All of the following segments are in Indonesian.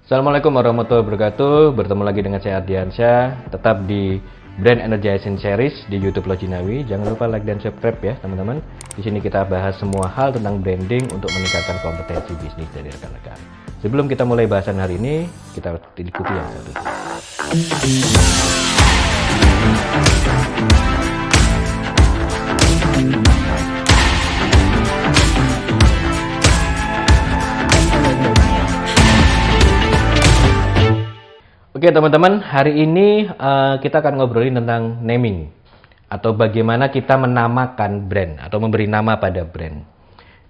Assalamualaikum warahmatullahi wabarakatuh. Bertemu lagi dengan saya Ardiansyah. Tetap di Brand Energizing Series di YouTube Lojinawi. Jangan lupa like dan subscribe ya teman-teman. Di sini kita bahas semua hal tentang branding untuk meningkatkan kompetensi bisnis dari rekan-rekan. Sebelum kita mulai bahasan hari ini, kita ikuti yang satu. Oke teman-teman, hari ini kita akan ngobrolin tentang naming atau bagaimana kita menamakan brand atau memberi nama pada brand.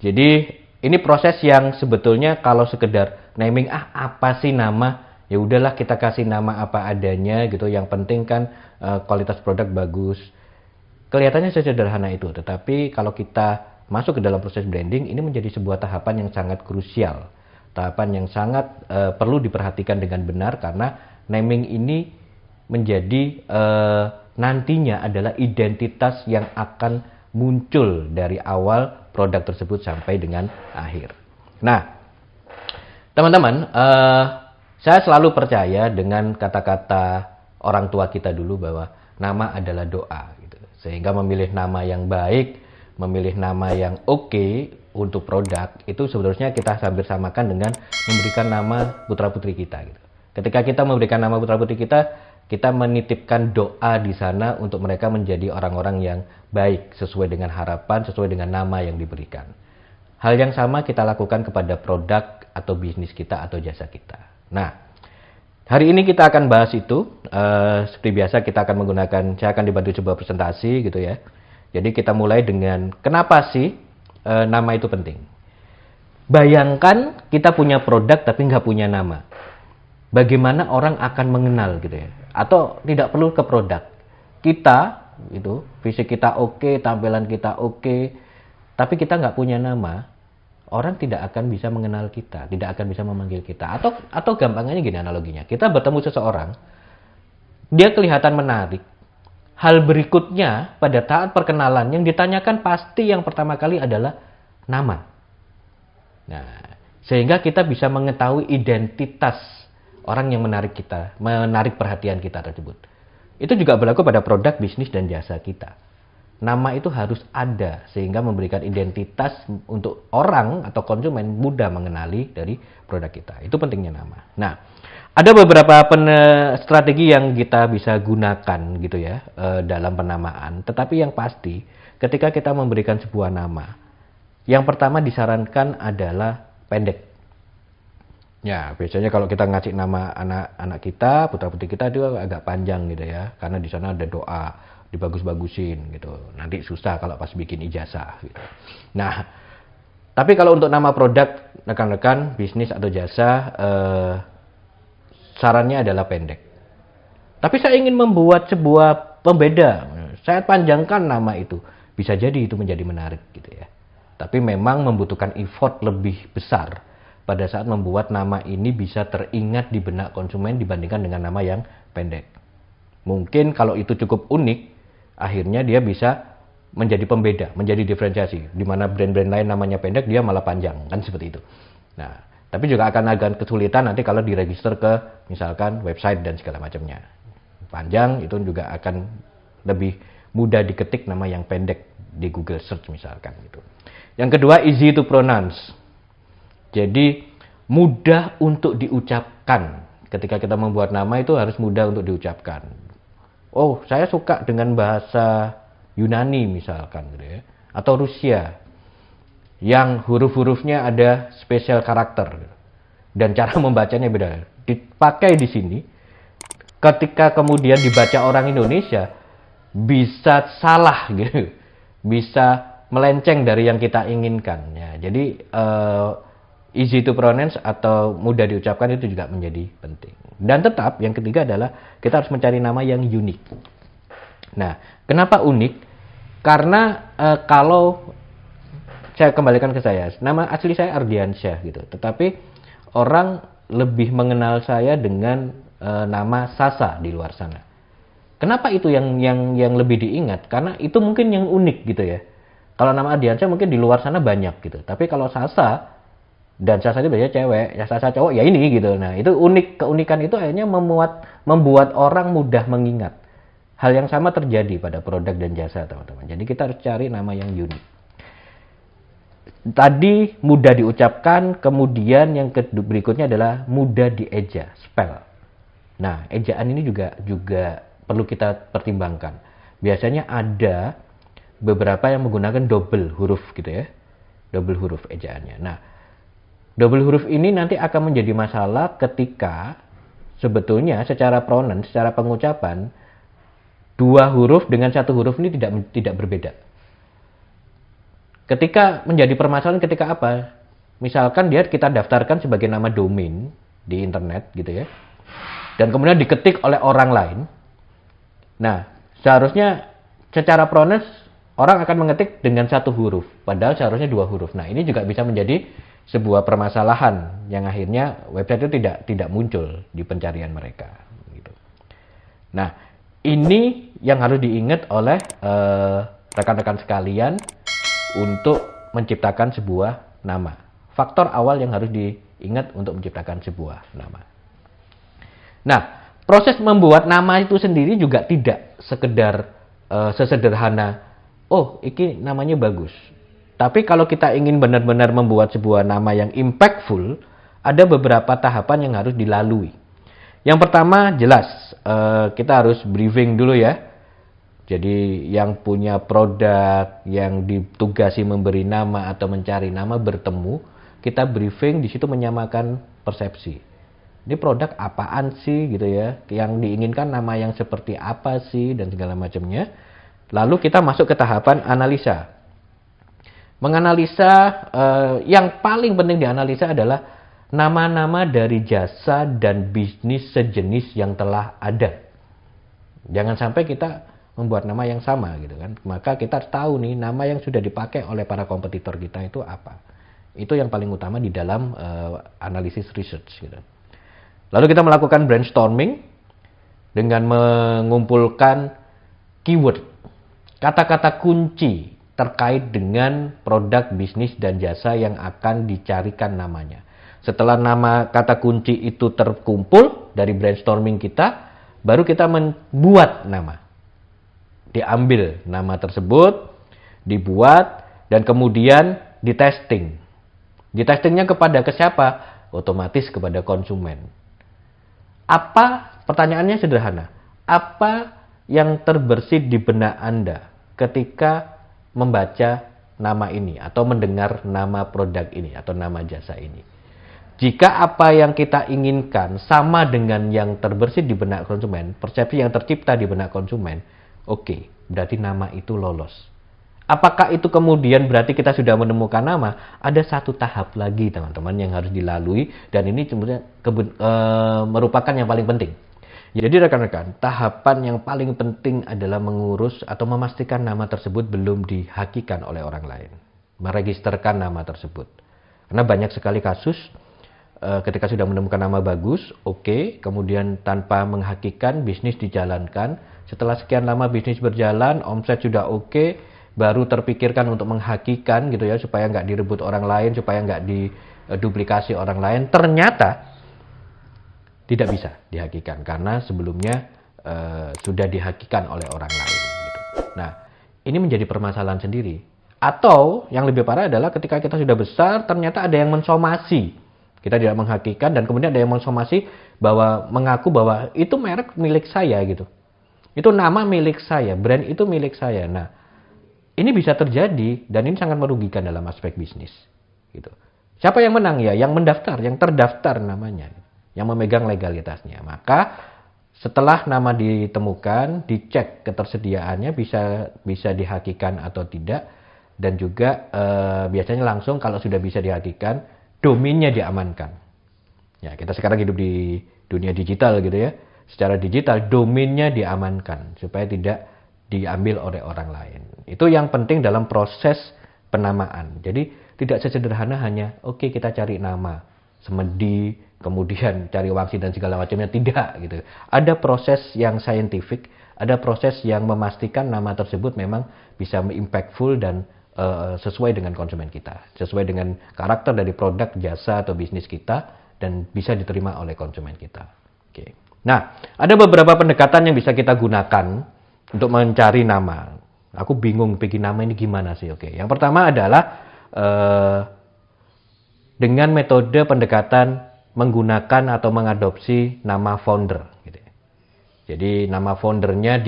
Jadi ini proses yang sebetulnya kalau sekedar naming, apa sih nama? Ya udahlah kita kasih nama apa adanya gitu. Yang penting kan kualitas produk bagus. Kelihatannya sesederhana itu, tetapi kalau kita masuk ke dalam proses branding, ini menjadi sebuah tahapan yang sangat krusial. Tahapan yang sangat perlu diperhatikan dengan benar karena naming ini menjadi nantinya adalah identitas yang akan muncul dari awal produk tersebut sampai dengan akhir. Nah, teman-teman, saya selalu percaya dengan kata-kata orang tua kita dulu bahwa nama adalah doa. Gitu. Sehingga memilih nama yang baik, memilih nama yang oke untuk produk, itu sebenarnya kita hampir samakan dengan memberikan nama putra-putri kita. Gitu. Ketika kita memberikan nama putra-putri kita, kita menitipkan doa di sana untuk mereka menjadi orang-orang yang baik, sesuai dengan harapan, sesuai dengan nama yang diberikan. Hal yang sama kita lakukan kepada produk atau bisnis kita atau jasa kita. Nah, hari ini kita akan bahas itu. Seperti biasa kita akan saya akan dibantu sebuah presentasi gitu ya. Jadi kita mulai dengan kenapa sih nama itu penting. Bayangkan kita punya produk tapi nggak punya nama. Bagaimana orang akan mengenal gitu ya, atau tidak perlu ke produk kita itu, fisik kita oke, tampilan kita oke, tapi kita nggak punya nama, orang tidak akan bisa mengenal kita, tidak akan bisa memanggil kita. Atau gampangnya gini analoginya, kita bertemu seseorang, dia kelihatan menarik, hal berikutnya pada saat perkenalan yang ditanyakan pasti yang pertama kali adalah nama. Nah, sehingga kita bisa mengetahui identitas orang yang menarik perhatian kita tersebut. Itu juga berlaku pada produk, bisnis, dan jasa kita. Nama itu harus ada sehingga memberikan identitas untuk orang atau konsumen mudah mengenali dari produk kita. Itu pentingnya nama. Nah, ada beberapa strategi yang kita bisa gunakan gitu ya dalam penamaan. Tetapi yang pasti ketika kita memberikan sebuah nama, yang pertama disarankan adalah pendek. Ya, biasanya kalau kita ngasih nama anak-anak kita, putra-putri kita itu agak panjang gitu ya. Karena di sana ada doa, dibagus-bagusin gitu. Nanti susah kalau pas bikin ijazah gitu. Nah, tapi kalau untuk nama produk, rekan-rekan, bisnis atau jasa, sarannya adalah pendek. Tapi saya ingin membuat sebuah pembeda. Saya panjangkan nama itu. Bisa jadi itu menjadi menarik gitu ya. Tapi memang membutuhkan effort lebih besar pada saat membuat nama ini bisa teringat di benak konsumen dibandingkan dengan nama yang pendek. Mungkin kalau itu cukup unik, akhirnya dia bisa menjadi pembeda, menjadi diferensiasi. Di mana brand-brand lain namanya pendek, dia malah panjang, kan seperti itu. Nah, tapi juga akan agak kesulitan nanti kalau diregister ke misalkan website dan segala macamnya. Panjang itu juga akan lebih mudah diketik nama yang pendek di Google Search misalkan gitu. Yang kedua, easy to pronounce. Jadi mudah untuk diucapkan. Ketika kita membuat nama itu harus mudah untuk diucapkan. Oh, saya suka dengan bahasa Yunani misalkan gitu ya. Atau Rusia. Yang huruf-hurufnya ada spesial karakter. Dan cara membacanya beda. Dipakai di sini. Ketika kemudian dibaca orang Indonesia bisa salah gitu. Bisa melenceng dari yang kita inginkan ya. Jadi easy to pronounce atau mudah diucapkan itu juga menjadi penting. Dan tetap yang ketiga adalah kita harus mencari nama yang unik. Nah, kenapa unik? Karena kalau saya kembalikan ke saya, nama asli saya Ardiansyah gitu. Tetapi orang lebih mengenal saya dengan nama Sasa di luar sana. Kenapa itu yang lebih diingat? Karena itu mungkin yang unik gitu ya. Kalau nama Ardiansyah mungkin di luar sana banyak gitu. Tapi kalau Sasa dan salah satu biasanya cewek, ya salah satu cowok ya ini gitu. Nah, itu keunikan itu akhirnya membuat orang mudah mengingat. Hal yang sama terjadi pada produk dan jasa, teman-teman. Jadi kita harus cari nama yang unik. Tadi mudah diucapkan, kemudian yang berikutnya adalah mudah dieja, spell. Nah, ejaan ini juga perlu kita pertimbangkan. Biasanya ada beberapa yang menggunakan double huruf gitu ya. Double huruf ejaannya. Nah, double huruf ini nanti akan menjadi masalah ketika sebetulnya secara pronoun, secara pengucapan, dua huruf dengan satu huruf ini tidak berbeda. Ketika menjadi permasalahan ketika apa? Misalkan kita daftarkan sebagai nama domain di internet gitu ya. Dan kemudian diketik oleh orang lain. Nah, seharusnya secara pronoun orang akan mengetik dengan satu huruf, padahal seharusnya dua huruf. Nah, ini juga bisa menjadi sebuah permasalahan yang akhirnya website itu tidak muncul di pencarian mereka. Gitu. Nah, ini yang harus diingat oleh rekan-rekan sekalian untuk menciptakan sebuah nama. Faktor awal yang harus diingat untuk menciptakan sebuah nama. Nah, proses membuat nama itu sendiri juga tidak sekedar sesederhana, oh, ini namanya bagus. Tapi kalau kita ingin benar-benar membuat sebuah nama yang impactful, ada beberapa tahapan yang harus dilalui. Yang pertama, jelas, kita harus briefing dulu ya. Jadi yang punya produk, yang ditugasi memberi nama atau mencari nama bertemu, kita briefing di situ menyamakan persepsi. Ini produk apaan sih gitu ya? Yang diinginkan nama yang seperti apa sih dan segala macamnya. Lalu kita masuk ke tahapan analisa. Menganalisa, yang paling penting dianalisa adalah nama-nama dari jasa dan bisnis sejenis yang telah ada. Jangan sampai kita membuat nama yang sama gitu kan. Maka kita harus tahu nih nama yang sudah dipakai oleh para kompetitor kita itu apa. Itu yang paling utama di dalam analisis research gitu. Lalu kita melakukan brainstorming dengan mengumpulkan keyword, kata-kata kunci terkait dengan produk, bisnis, dan jasa yang akan dicarikan namanya. Setelah nama kata kunci itu terkumpul dari brainstorming kita, baru kita membuat nama. Diambil nama tersebut, dibuat, dan kemudian ditesting. Ditestingnya kepada siapa? Otomatis kepada konsumen. Pertanyaannya sederhana. Apa yang terbersit di benak Anda ketika membaca nama ini atau mendengar nama produk ini atau nama jasa ini? Jika apa yang kita inginkan sama dengan yang terbersit di benak konsumen, persepsi yang tercipta di benak konsumen, oke, berarti nama itu lolos. Apakah itu kemudian berarti kita sudah menemukan nama? Ada satu tahap lagi teman-teman yang harus dilalui dan ini sebenarnya merupakan yang paling penting. Jadi rekan-rekan, tahapan yang paling penting adalah mengurus atau memastikan nama tersebut belum dihakikan oleh orang lain. Meregisterkan nama tersebut. Karena banyak sekali kasus ketika sudah menemukan nama bagus, oke, kemudian tanpa menghakikan bisnis dijalankan. Setelah sekian lama bisnis berjalan, omset sudah oke, baru terpikirkan untuk menghakikan gitu ya, supaya nggak direbut orang lain, supaya nggak diduplikasi orang lain. Ternyata tidak bisa dihakikan karena sebelumnya sudah dihakikan oleh orang lain. Gitu. Nah, ini menjadi permasalahan sendiri. Atau yang lebih parah adalah ketika kita sudah besar, ternyata ada yang mensomasi. Kita tidak menghakikan dan kemudian ada yang mensomasi mengaku bahwa itu merek milik saya gitu. Itu nama milik saya, brand itu milik saya. Nah, ini bisa terjadi dan ini sangat merugikan dalam aspek bisnis. Gitu. Siapa yang menang ya? Yang mendaftar, yang terdaftar namanya. Yang memegang legalitasnya. Maka setelah nama ditemukan, dicek ketersediaannya bisa dihakikan atau tidak, dan juga biasanya langsung kalau sudah bisa dihakikan, domainnya diamankan. Ya, kita sekarang hidup di dunia digital gitu ya. Secara digital domainnya diamankan supaya tidak diambil oleh orang lain. Itu yang penting dalam proses penamaan. Jadi tidak sesederhana hanya oke, kita cari nama semedi, kemudian cari wangsit dan segala macamnya, tidak gitu. Ada proses yang scientific, ada proses yang memastikan nama tersebut memang bisa impactful dan sesuai dengan konsumen kita, sesuai dengan karakter dari produk, jasa atau bisnis kita, dan bisa diterima oleh konsumen kita. Oke. Nah, ada beberapa pendekatan yang bisa kita gunakan untuk mencari nama. Aku bingung bikin nama ini gimana sih? Oke. Yang pertama adalah dengan metode pendekatan menggunakan atau mengadopsi nama founder. Gitu. Jadi nama foundernya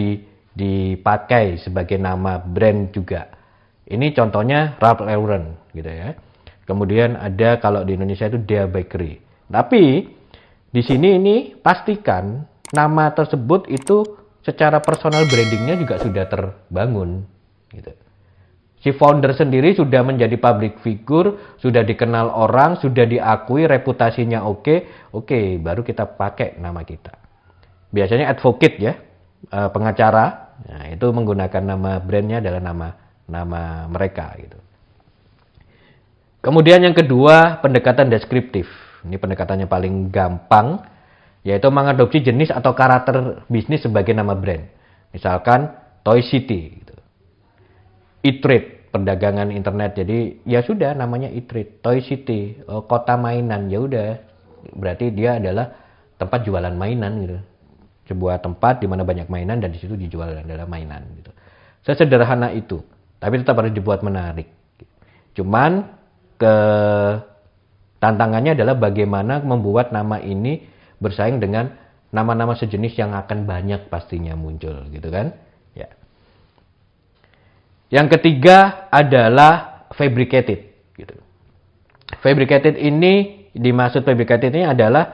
dipakai sebagai nama brand juga. Ini contohnya Ralph Lauren, gitu ya. Kemudian ada kalau di Indonesia itu Dea Bakery. Tapi di sini ini pastikan nama tersebut itu secara personal brandingnya juga sudah terbangun, gitu. Si founder sendiri sudah menjadi public figure, sudah dikenal orang, sudah diakui, reputasinya oke, baru kita pakai nama kita. Biasanya advocate ya, pengacara, nah, itu menggunakan nama brandnya adalah nama mereka gitu. Kemudian yang kedua, pendekatan deskriptif. Ini pendekatannya paling gampang, yaitu mengadopsi jenis atau karakter bisnis sebagai nama brand. Misalkan Toy City gitu. E-Trade, perdagangan internet. Jadi ya sudah namanya E-Trade, Toy City, kota mainan. Ya udah, berarti dia adalah tempat jualan mainan gitu. Sebuah tempat di mana banyak mainan dan di situ dijual adalah mainan gitu. Sesederhana itu, tapi tetap harus dibuat menarik. Cuman tantangannya adalah bagaimana membuat nama ini bersaing dengan nama-nama sejenis yang akan banyak pastinya muncul gitu kan. Ya. Yang ketiga adalah fabricated gitu. Fabricated ini, dimaksud fabricated ini adalah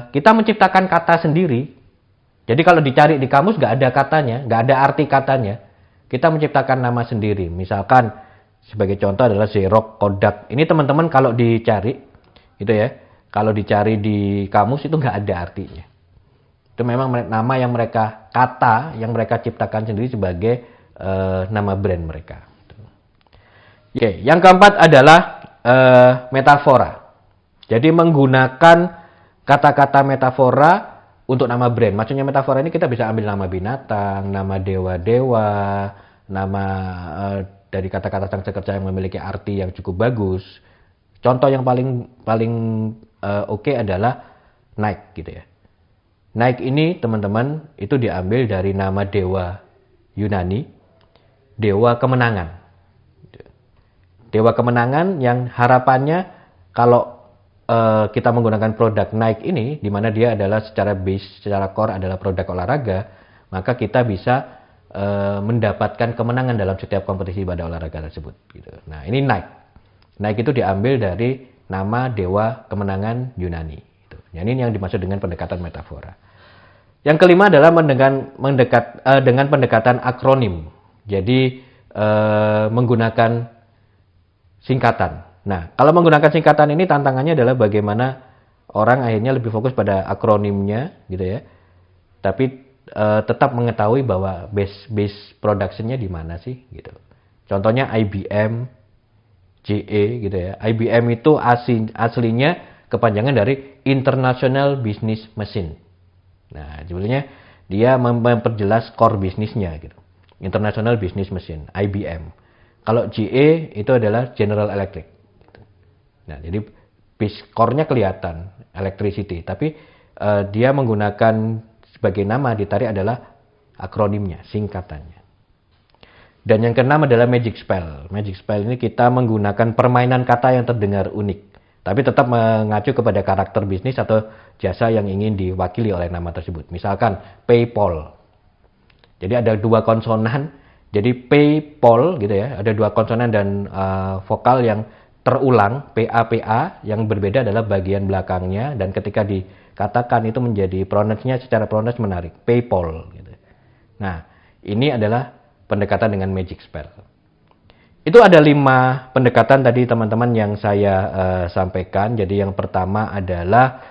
kita menciptakan kata sendiri. Jadi kalau dicari di kamus nggak ada katanya, nggak ada arti katanya. Kita menciptakan nama sendiri. Misalkan sebagai contoh adalah Xerox, Kodak. Ini teman-teman kalau dicari, gitu ya. Kalau dicari di kamus itu nggak ada artinya. Itu memang nama yang kata yang mereka ciptakan sendiri sebagai nama brand mereka. Oke, yang keempat adalah metafora. Jadi menggunakan kata-kata metafora untuk nama brand. Maksudnya metafora ini kita bisa ambil nama binatang, nama dewa-dewa, nama dari kata-kata sang sekerja yang memiliki arti yang cukup bagus. Contoh yang paling oke adalah Nike gitu ya. Nike ini teman-teman itu diambil dari nama dewa Yunani, dewa kemenangan. Dewa kemenangan yang harapannya kalau kita menggunakan produk Nike ini, di mana dia adalah secara base, secara core adalah produk olahraga, maka kita bisa mendapatkan kemenangan dalam setiap kompetisi pada olahraga tersebut. Gitu. Nah ini Nike. Nike itu diambil dari nama dewa kemenangan Yunani. Gitu. Ini yang dimaksud dengan pendekatan metafora. Yang kelima adalah dengan pendekatan akronim. Jadi menggunakan singkatan. Nah, kalau menggunakan singkatan ini tantangannya adalah bagaimana orang akhirnya lebih fokus pada akronimnya, gitu ya. Tapi tetap mengetahui bahwa base production-nya di mana sih, gitu. Contohnya IBM, GE, gitu ya. IBM itu aslinya kepanjangan dari International Business Machine. Nah, sebetulnya dia memperjelas core bisnisnya, gitu. International Business Machine, IBM. Kalau GE itu adalah General Electric. Nah, jadi core-nya kelihatan, electricity, tapi dia menggunakan sebagai nama ditarik adalah akronimnya, singkatannya. Dan yang keenam adalah magic spell. Magic spell ini kita menggunakan permainan kata yang terdengar unik, tapi tetap mengacu kepada karakter bisnis atau jasa yang ingin diwakili oleh nama tersebut. Misalkan PayPal. Jadi ada dua konsonan, jadi PayPal gitu ya, ada dua konsonan dan vokal yang terulang, PA, yang berbeda adalah bagian belakangnya, dan ketika dikatakan itu menjadi pronounce-nya secara pronounce menarik, PayPal. Gitu. Nah, ini adalah pendekatan dengan magic spell. Itu ada 5 pendekatan tadi teman-teman yang saya sampaikan. Jadi yang pertama adalah,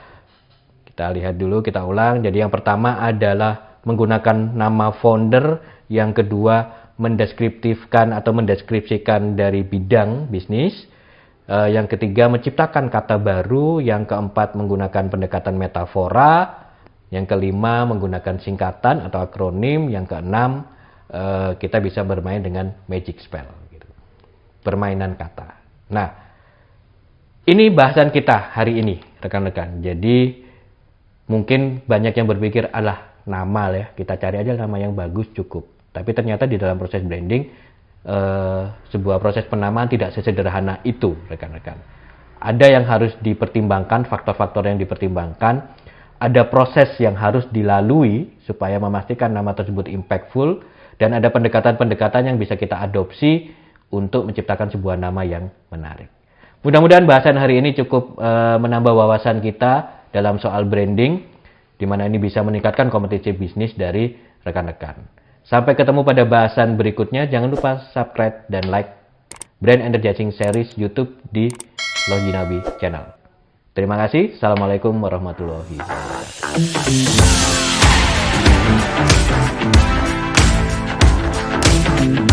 kita lihat dulu, kita ulang. Jadi yang pertama adalah menggunakan nama founder, yang kedua mendeskriptifkan atau mendeskripsikan dari bidang bisnis, yang ketiga menciptakan kata baru, yang keempat menggunakan pendekatan metafora, yang kelima menggunakan singkatan atau akronim, yang keenam kita bisa bermain dengan magic spell. Gitu. permainan kata. Nah, ini bahasan kita hari ini, rekan-rekan. Jadi, mungkin banyak yang berpikir, alah, nama ya, kita cari aja nama yang bagus cukup. Tapi ternyata di dalam proses branding, sebuah proses penamaan tidak sesederhana itu, rekan-rekan. Ada yang harus dipertimbangkan, faktor-faktor yang dipertimbangkan, ada proses yang harus dilalui supaya memastikan nama tersebut impactful, dan ada pendekatan-pendekatan yang bisa kita adopsi untuk menciptakan sebuah nama yang menarik. Mudah-mudahan bahasan hari ini cukup menambah wawasan kita dalam soal branding, di mana ini bisa meningkatkan kompetisi bisnis dari rekan-rekan. Sampai ketemu pada bahasan berikutnya. Jangan lupa subscribe dan like Brand Energizing Series YouTube di Longinabi Channel. Terima kasih. Assalamualaikum warahmatullahi wabarakatuh.